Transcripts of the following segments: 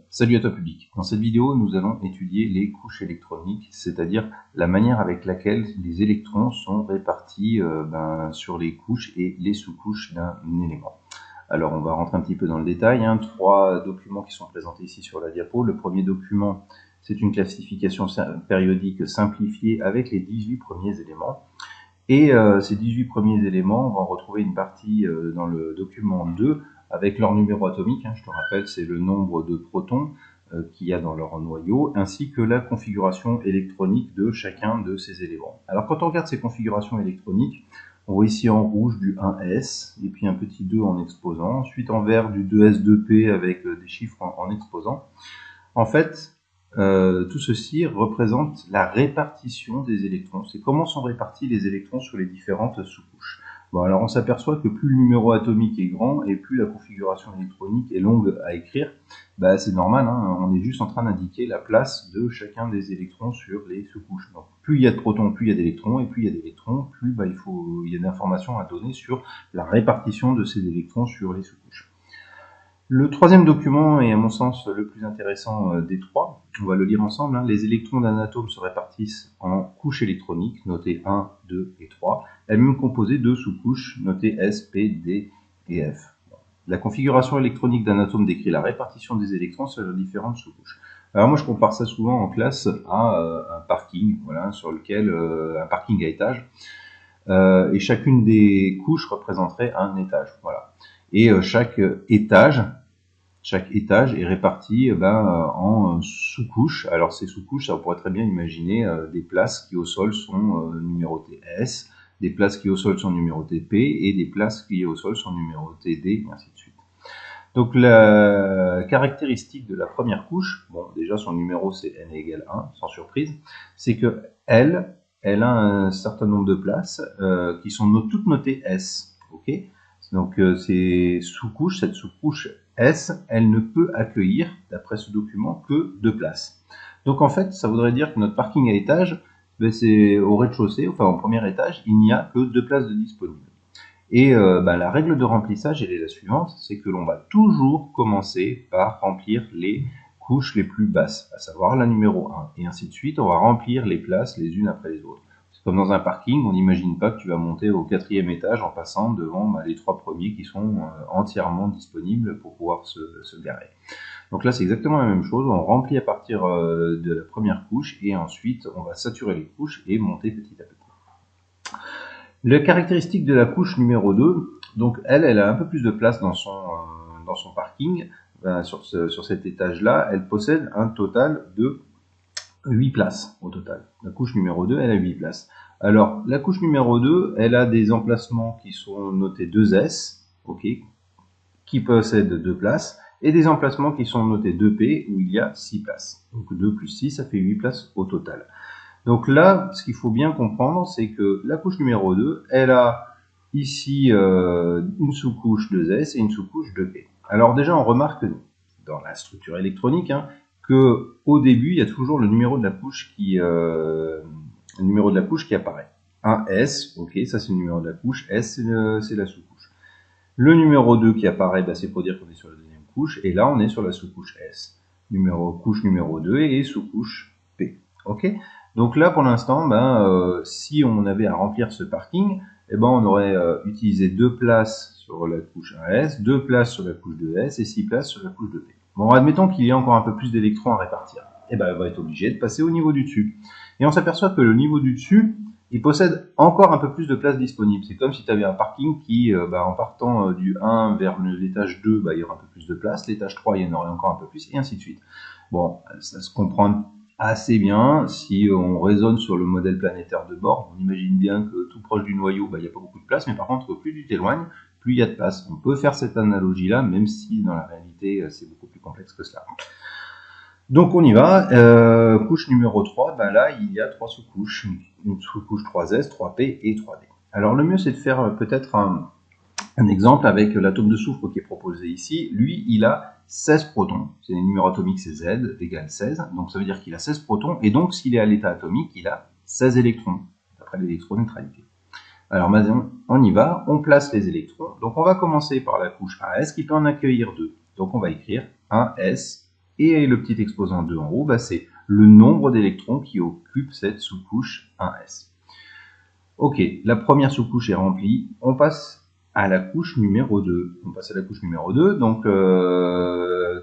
Salut à toi public. Dans cette vidéo, nous allons étudier les couches électroniques, c'est-à-dire la manière avec laquelle les électrons sont répartis sur les couches et les sous-couches d'un élément. Alors on va rentrer un petit peu dans le détail. Trois documents qui sont présentés ici sur la diapo. Le premier document, c'est une classification périodique simplifiée avec les 18 premiers éléments. Et ces 18 premiers éléments, on va en retrouver une partie dans le document 2 avec leur numéro atomique. Je te rappelle, c'est le nombre de protons qu'il y a dans leur noyau, ainsi que la configuration électronique de chacun de ces éléments. Alors quand on regarde ces configurations électroniques, on voit ici en rouge du 1s, et puis un petit 2 en exposant, ensuite en vert du 2s2p avec des chiffres en exposant. En fait, tout ceci représente la répartition des électrons. C'est comment sont répartis les électrons sur les différentes sous-couches. Bon, alors on s'aperçoit que plus le numéro atomique est grand et plus la configuration électronique est longue à écrire. C'est normal, on est juste en train d'indiquer la place de chacun des électrons sur les sous-couches. Donc plus il y a de protons, plus il y a d'électrons, et plus il y a d'électrons, plus il y a d'informations à donner sur la répartition de ces électrons sur les sous-couches. Le troisième document est à mon sens le plus intéressant des trois. On va le lire ensemble. Les électrons d'un atome se répartissent en couches électroniques, notées 1, 2 et 3, elles-mêmes composées de sous-couches, notées S, P, D et F. La configuration électronique d'un atome décrit la répartition des électrons sur les différentes sous-couches. Alors moi je compare ça souvent en classe à un parking, sur lequel un parking à étage, et chacune des couches représenterait un étage. Et chaque étage est réparti en sous-couches. Alors ces sous-couches, on pourrait très bien imaginer des places qui au sol sont numérotées S, des places qui au sol sont numérotées P, et des places qui au sol sont numérotées D, et ainsi de suite. Donc la caractéristique de la première couche, bon déjà son numéro c'est n égale 1, sans surprise, c'est que elle a un certain nombre de places qui sont toutes notées S, ok. Donc ces sous-couches, cette sous-couche S, elle ne peut accueillir, d'après ce document, que 2 places. Donc en fait, ça voudrait dire que notre parking à étage, c'est au rez-de-chaussée, enfin au premier étage, il n'y a que 2 places de disponibles. Et la règle de remplissage, elle est la suivante, c'est que l'on va toujours commencer par remplir les couches les plus basses, à savoir la numéro 1, et ainsi de suite, on va remplir les places les unes après les autres. Comme dans un parking, on n'imagine pas que tu vas monter au 4e étage en passant devant les 3 premiers qui sont entièrement disponibles pour pouvoir se garer. Donc là, c'est exactement la même chose. On remplit à partir de la première couche et ensuite, on va saturer les couches et monter petit à petit. La caractéristique de la couche numéro 2, donc elle a un peu plus de place dans son parking. Sur cet étage-là, elle possède un total de 8 places au total. La couche numéro 2, elle a 8 places. Alors, la couche numéro 2, elle a des emplacements qui sont notés 2S, ok, qui possèdent 2 places, et des emplacements qui sont notés 2P, où il y a 6 places. Donc 2 plus 6, ça fait 8 places au total. Donc là, ce qu'il faut bien comprendre, c'est que la couche numéro 2, elle a ici une sous-couche 2S et une sous-couche 2P. Alors déjà, on remarque dans la structure électronique, que au début, il y a toujours le numéro de la couche qui apparaît. Un S, ok, ça c'est le numéro de la couche, S c'est la sous-couche. Le numéro 2 qui apparaît, c'est pour dire qu'on est sur la deuxième couche, et là on est sur la sous-couche S. Couche numéro 2 et sous-couche P. Ok. Donc là pour l'instant, si on avait à remplir ce parking, on aurait utilisé 2 places sur la couche 1S, 2 places sur la couche 2S et 6 places sur la couche 2P. Bon, admettons qu'il y ait encore un peu plus d'électrons à répartir. Elle va être obligée de passer au niveau du dessus. Et on s'aperçoit que le niveau du dessus, il possède encore un peu plus de place disponible. C'est comme si tu avais un parking qui, en partant du 1 vers l'étage 2, il y aura un peu plus de place. L'étage 3, il y en aurait encore un peu plus, et ainsi de suite. Bon, ça se comprend assez bien si on raisonne sur le modèle planétaire de bord. On imagine bien que tout proche du noyau, il n'y a pas beaucoup de place, mais par contre, plus tu t'éloignes, plus il y a de place. On peut faire cette analogie-là, même si dans la réalité, c'est beaucoup plus complexe que cela. Donc on y va. Couche numéro 3, là, il y a 3 sous-couches. Une sous-couche 3S, 3P et 3D. Alors le mieux, c'est de faire peut-être un exemple avec l'atome de soufre qui est proposé ici. Lui, il a 16 protons. C'est le numéro atomique, c'est Z égale 16. Donc ça veut dire qu'il a 16 protons. Et donc, s'il est à l'état atomique, il a 16 électrons, d'après l'électroneutralité. Alors maintenant, on y va, on place les électrons. Donc on va commencer par la couche 1S qui peut en accueillir 2. Donc on va écrire 1S Et le petit exposant 2 en haut, bah, c'est le nombre d'électrons qui occupent cette sous-couche 1s. Ok, la première sous-couche est remplie, on passe à la couche numéro 2. On passe à la couche numéro 2, donc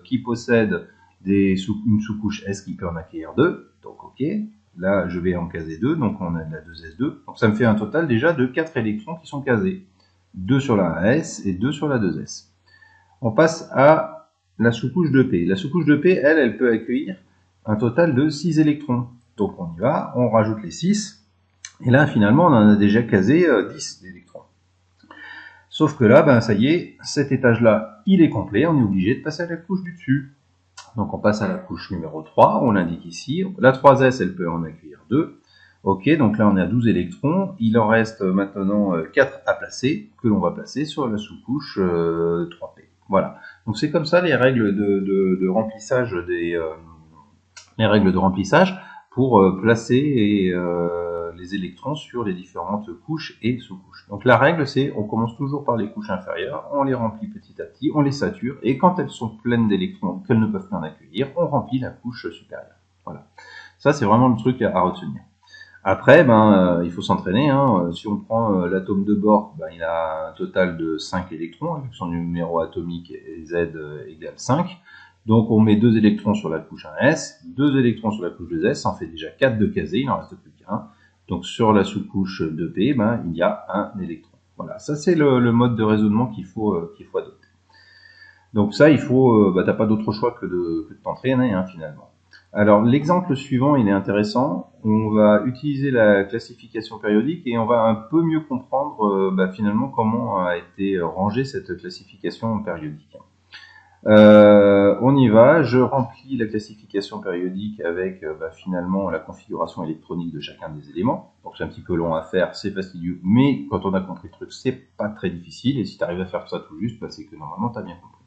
qui possède une sous-couche S qui peut en accueillir 2. Donc ok, là je vais en caser 2, donc on a de la 2s2. Donc ça me fait un total déjà de 4 électrons qui sont casés. 2 sur la 1s et 2 sur la 2s. On passe à la sous-couche 2p. La sous-couche 2p, elle peut accueillir un total de 6 électrons. Donc on y va, on rajoute les 6. Et là, finalement, on en a déjà casé 10 d'électrons. Sauf que là, ben, ça y est, cet étage-là, il est complet. On est obligé de passer à la couche du dessus. Donc on passe à la couche numéro 3, on l'indique ici. La 3s, elle peut en accueillir 2. Ok, donc là on est à 12 électrons. Il en reste maintenant 4 à placer, que l'on va placer sur la sous-couche 3p. Voilà. Donc c'est comme ça les règles de remplissage les règles de remplissage pour placer les électrons sur les différentes couches et sous-couches. Donc la règle, c'est on commence toujours par les couches inférieures, on les remplit petit à petit, on les sature, et quand elles sont pleines d'électrons, qu'elles ne peuvent plus en accueillir, on remplit la couche supérieure. Voilà. Ça, c'est vraiment le truc à retenir. Après, il faut s'entraîner. Hein. Si on prend l'atome de bord, il a un total de 5 électrons, avec son numéro atomique Z égale 5. Donc on met 2 électrons sur la couche 1s, 2 électrons sur la couche 2s, ça en fait déjà 4 de casés, il n'en reste plus qu'un. Donc sur la sous-couche 2p, il y a un électron. Voilà, ça c'est le mode de raisonnement qu'il faut adopter. Donc ça, il faut, t'as pas d'autre choix que de t'entraîner finalement. Alors l'exemple suivant, il est intéressant. On va utiliser la classification périodique et on va un peu mieux comprendre finalement comment a été rangée cette classification périodique. On y va, je remplis la classification périodique avec finalement la configuration électronique de chacun des éléments. Donc c'est un petit peu long à faire, c'est fastidieux, mais quand on a compris le truc, c'est pas très difficile, et si tu arrives à faire ça tout juste, c'est que normalement tu as bien compris.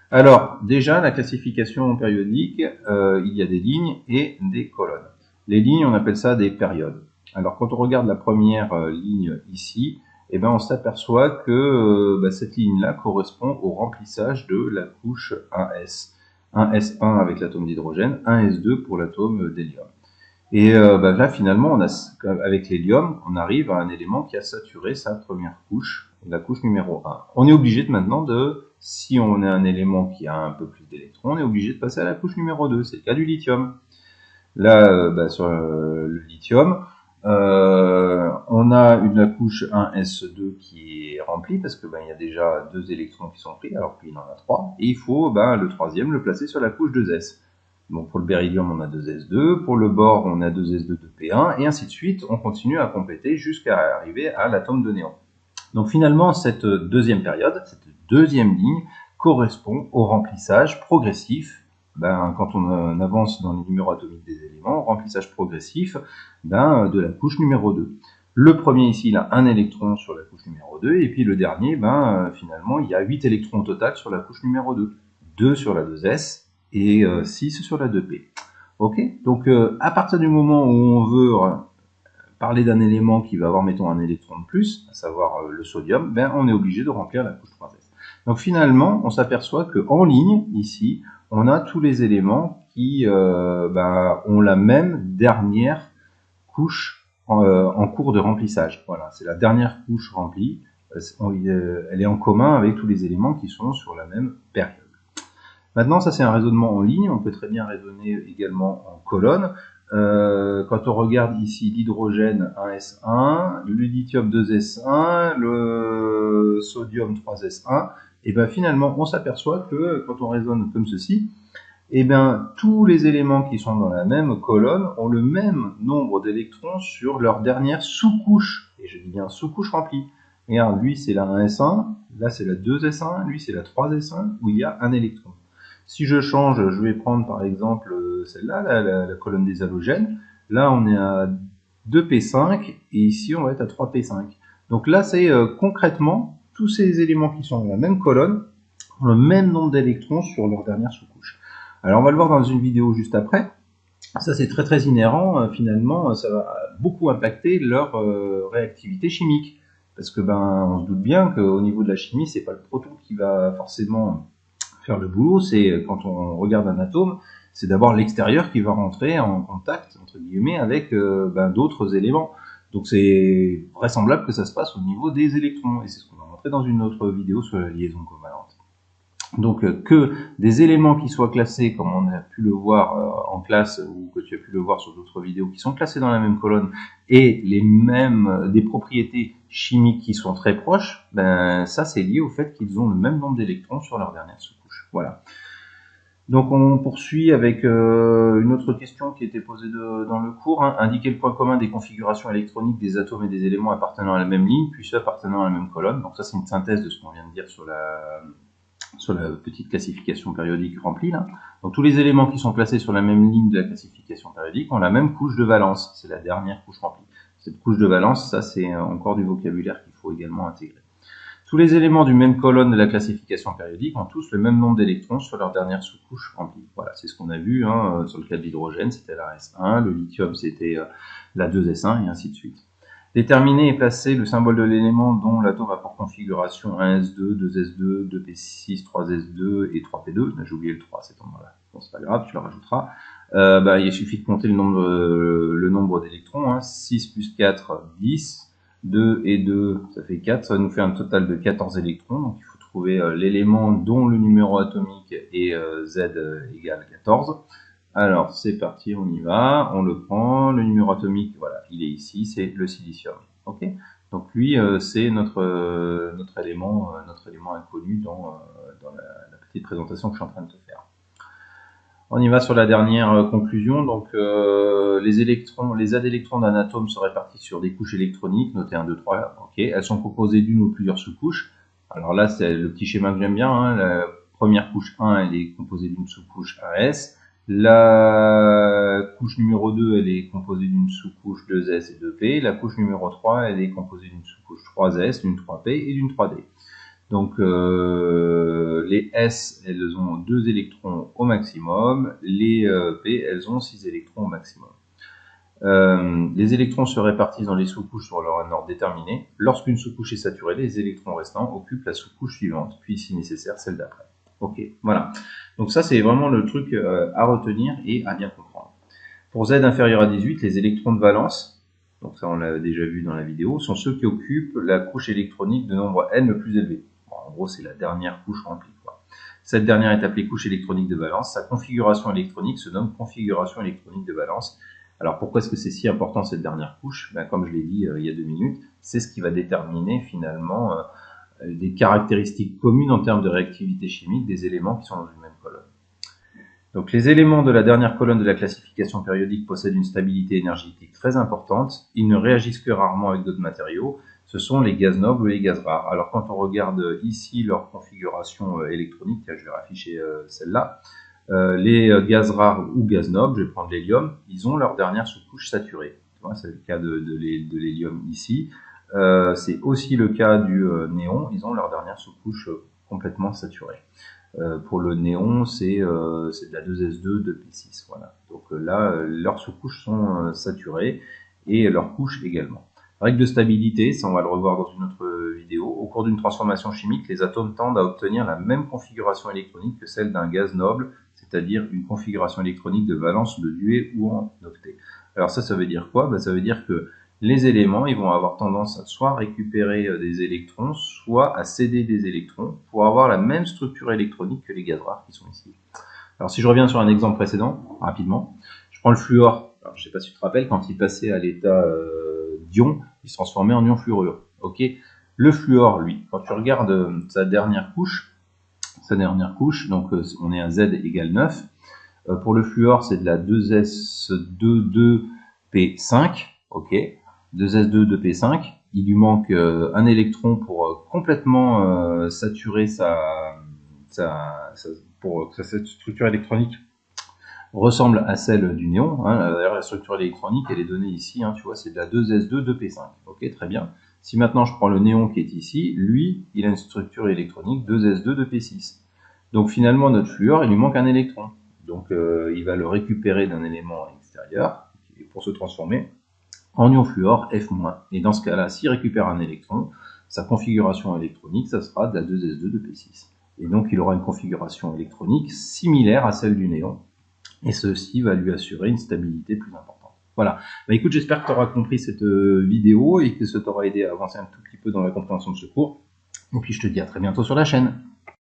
Alors déjà, la classification périodique, il y a des lignes et des colonnes. Les lignes, on appelle ça des périodes. Alors quand on regarde la première ligne ici, on s'aperçoit que cette ligne-là correspond au remplissage de la couche 1s. 1s1 avec l'atome d'hydrogène, 1s2 pour l'atome d'hélium. Et là, finalement, avec l'hélium, on arrive à un élément qui a saturé sa première couche, la couche numéro 1. On est obligé maintenant si on a un élément qui a un peu plus d'électrons, on est obligé de passer à la couche numéro 2. C'est le cas du lithium. Là, sur le lithium, on a la couche 1s2 qui est remplie parce que il y a déjà 2 électrons qui sont pris alors qu'il en a 3, et il faut le troisième le placer sur la couche 2s. Donc pour le beryllium, on a 2s2, pour le bore, on a 2s2 de p1, et ainsi de suite, on continue à compléter jusqu'à arriver à l'atome de néon. Donc finalement, cette deuxième période, cette deuxième ligne, correspond au remplissage progressif. Quand on avance dans les numéros atomiques des éléments, remplissage progressif de la couche numéro 2. Le premier ici, il a un électron sur la couche numéro 2, et puis le dernier, finalement, il y a 8 électrons au total sur la couche numéro 2. 2 sur la 2s et 6 sur la 2p. Ok, donc à partir du moment où on veut parler d'un élément qui va avoir, mettons, un électron de plus, à savoir le sodium, on est obligé de remplir la couche 3s. Donc finalement, on s'aperçoit qu'en ligne, ici, on a tous les éléments qui ont la même dernière couche en cours de remplissage. Voilà, c'est la dernière couche remplie. Elle est en commun avec tous les éléments qui sont sur la même période. Maintenant, ça c'est un raisonnement en ligne. On peut très bien raisonner également en colonne. Quand on regarde ici l'hydrogène 1s1, le lithium 2s1, le sodium 3s1, et finalement on s'aperçoit que quand on raisonne comme ceci, tous les éléments qui sont dans la même colonne ont le même nombre d'électrons sur leur dernière sous-couche, et je dis bien sous-couche remplie. Regarde, lui c'est la 1s1, là c'est la 2s1, lui c'est la 3s1, où il y a un électron. Si je change, je vais prendre par exemple celle-là, la colonne des halogènes. Là, on est à 2p5 et ici, on va être à 3p5. Donc là, c'est concrètement, tous ces éléments qui sont dans la même colonne ont le même nombre d'électrons sur leur dernière sous-couche. Alors, on va le voir dans une vidéo juste après. Ça, c'est très très inhérent. Finalement, ça va beaucoup impacter leur réactivité chimique. Parce que on se doute bien qu'au niveau de la chimie, c'est pas le proton qui va forcément faire le boulot. C'est quand on regarde un atome, c'est d'abord l'extérieur qui va rentrer en contact, entre guillemets, avec d'autres éléments. Donc c'est vraisemblable que ça se passe au niveau des électrons, et c'est ce qu'on va montrer dans une autre vidéo sur la liaison covalente. Donc que des éléments qui soient classés, comme on a pu le voir en classe, ou que tu as pu le voir sur d'autres vidéos, qui sont classés dans la même colonne, et les mêmes, des propriétés chimiques qui sont très proches, ben ça c'est lié au fait qu'ils ont le même nombre d'électrons sur leur dernière sous-couche. Voilà. Donc on poursuit avec une autre question qui était posée dans le cours. Indiquer le point commun des configurations électroniques des atomes et des éléments appartenant à la même ligne, puis ceux appartenant à la même colonne. Donc ça c'est une synthèse de ce qu'on vient de dire sur la petite classification périodique remplie là. Donc tous les éléments qui sont placés sur la même ligne de la classification périodique ont la même couche de valence. C'est la dernière couche remplie. Cette couche de valence, ça c'est encore du vocabulaire qu'il faut également intégrer. Tous les éléments du même colonne de la classification périodique ont tous le même nombre d'électrons sur leur dernière sous-couche remplie. Voilà, c'est ce qu'on a vu sur le cas de l'hydrogène, c'était la S1, le lithium c'était la 2S1 et ainsi de suite. Déterminer et placer le symbole de l'élément dont l'atome a pour configuration 1S2, 2S2, 2P6, 3S2 et 3P2. J'ai oublié le 3 à cet endroit-là. Bon, c'est pas grave, tu le rajouteras. Il suffit de compter le nombre d'électrons. 6 plus 4, 10. 2 et 2, ça fait 4, ça nous fait un total de 14 électrons, donc il faut trouver l'élément dont le numéro atomique est Z égale 14. Alors c'est parti, on y va, on le prend, le numéro atomique, voilà, il est ici, c'est le silicium. Ok. Donc lui, c'est notre élément inconnu dans la petite présentation que je suis en train de te faire. On y va sur la dernière conclusion. Donc les Z électrons d'un atome se répartissent sur des couches électroniques, notées 1, 2, 3. Ok. Elles sont composées d'une ou plusieurs sous-couches. Alors là, c'est le petit schéma que j'aime bien. La première couche 1, elle est composée d'une sous-couche 1S. La couche numéro 2, elle est composée d'une sous-couche 2S et 2P. La couche numéro 3, elle est composée d'une sous-couche 3S, d'une 3P et d'une 3D. Donc les S, elles ont 2 électrons au maximum, les P, elles ont 6 électrons au maximum. Les électrons se répartissent dans les sous-couches sur leur ordre déterminé. Lorsqu'une sous-couche est saturée, les électrons restants occupent la sous-couche suivante, puis si nécessaire celle d'après. Ok, voilà. Donc ça c'est vraiment le truc à retenir et à bien comprendre. Pour Z inférieur à 18, les électrons de valence, donc ça on l'a déjà vu dans la vidéo, sont ceux qui occupent la couche électronique de nombre n le plus élevé. En gros, c'est la dernière couche remplie, quoi. Cette dernière est appelée couche électronique de valence. Sa configuration électronique se nomme configuration électronique de valence. Alors, pourquoi est-ce que c'est si important, cette dernière couche? Comme je l'ai dit il y a 2 minutes, c'est ce qui va déterminer finalement des caractéristiques communes en termes de réactivité chimique des éléments qui sont dans une même colonne. Donc, les éléments de la dernière colonne de la classification périodique possèdent une stabilité énergétique très importante. Ils ne réagissent que rarement avec d'autres matériaux. Ce sont les gaz nobles ou les gaz rares. Alors quand on regarde ici leur configuration électronique, je vais afficher celle-là, les gaz rares ou gaz nobles, je vais prendre l'hélium, ils ont leur dernière sous-couche saturée. C'est le cas de l'hélium ici. C'est aussi le cas du néon, ils ont leur dernière sous-couche complètement saturée. Pour le néon, c'est de la 2S2, 2P6. Voilà. Donc là, leurs sous-couches sont saturées et leurs couches également. Règle de stabilité, ça on va le revoir dans une autre vidéo. Au cours d'une transformation chimique, les atomes tendent à obtenir la même configuration électronique que celle d'un gaz noble, c'est-à-dire une configuration électronique de valence de duet ou en octet. Alors ça veut dire quoi? Ça veut dire que les éléments, ils vont avoir tendance à soit récupérer des électrons, soit à céder des électrons pour avoir la même structure électronique que les gaz rares qui sont ici. Alors si je reviens sur un exemple précédent, rapidement, je prends le fluor. Alors, je ne sais pas si tu te rappelles, quand il passait à l'état d'ion, il se transformait en ion fluorure. Ok. Le fluor, lui, quand tu regardes sa dernière couche, donc on est à Z égale 9. Pour le fluor, c'est de la 2S22P5, ok, 2S22P5. Il lui manque un électron pour complètement saturer pour que cette structure électronique ressemble à celle du néon. D'ailleurs, la structure électronique, elle est donnée ici, tu vois, c'est de la 2S22P5. Ok, très bien. Si maintenant je prends le néon qui est ici, lui, il a une structure électronique 2S22P6. Donc finalement, notre fluor, il lui manque un électron. Donc il va le récupérer d'un élément extérieur pour se transformer en ion fluor F-. Et dans ce cas-là, s'il récupère un électron, sa configuration électronique, ça sera de la 2S22P6. Et donc il aura une configuration électronique similaire à celle du néon, et ceci va lui assurer une stabilité plus importante. Voilà. Bah écoute, j'espère que tu auras compris cette vidéo et que ça t'aura aidé à avancer un tout petit peu dans la compréhension de ce cours. Et puis je te dis à très bientôt sur la chaîne.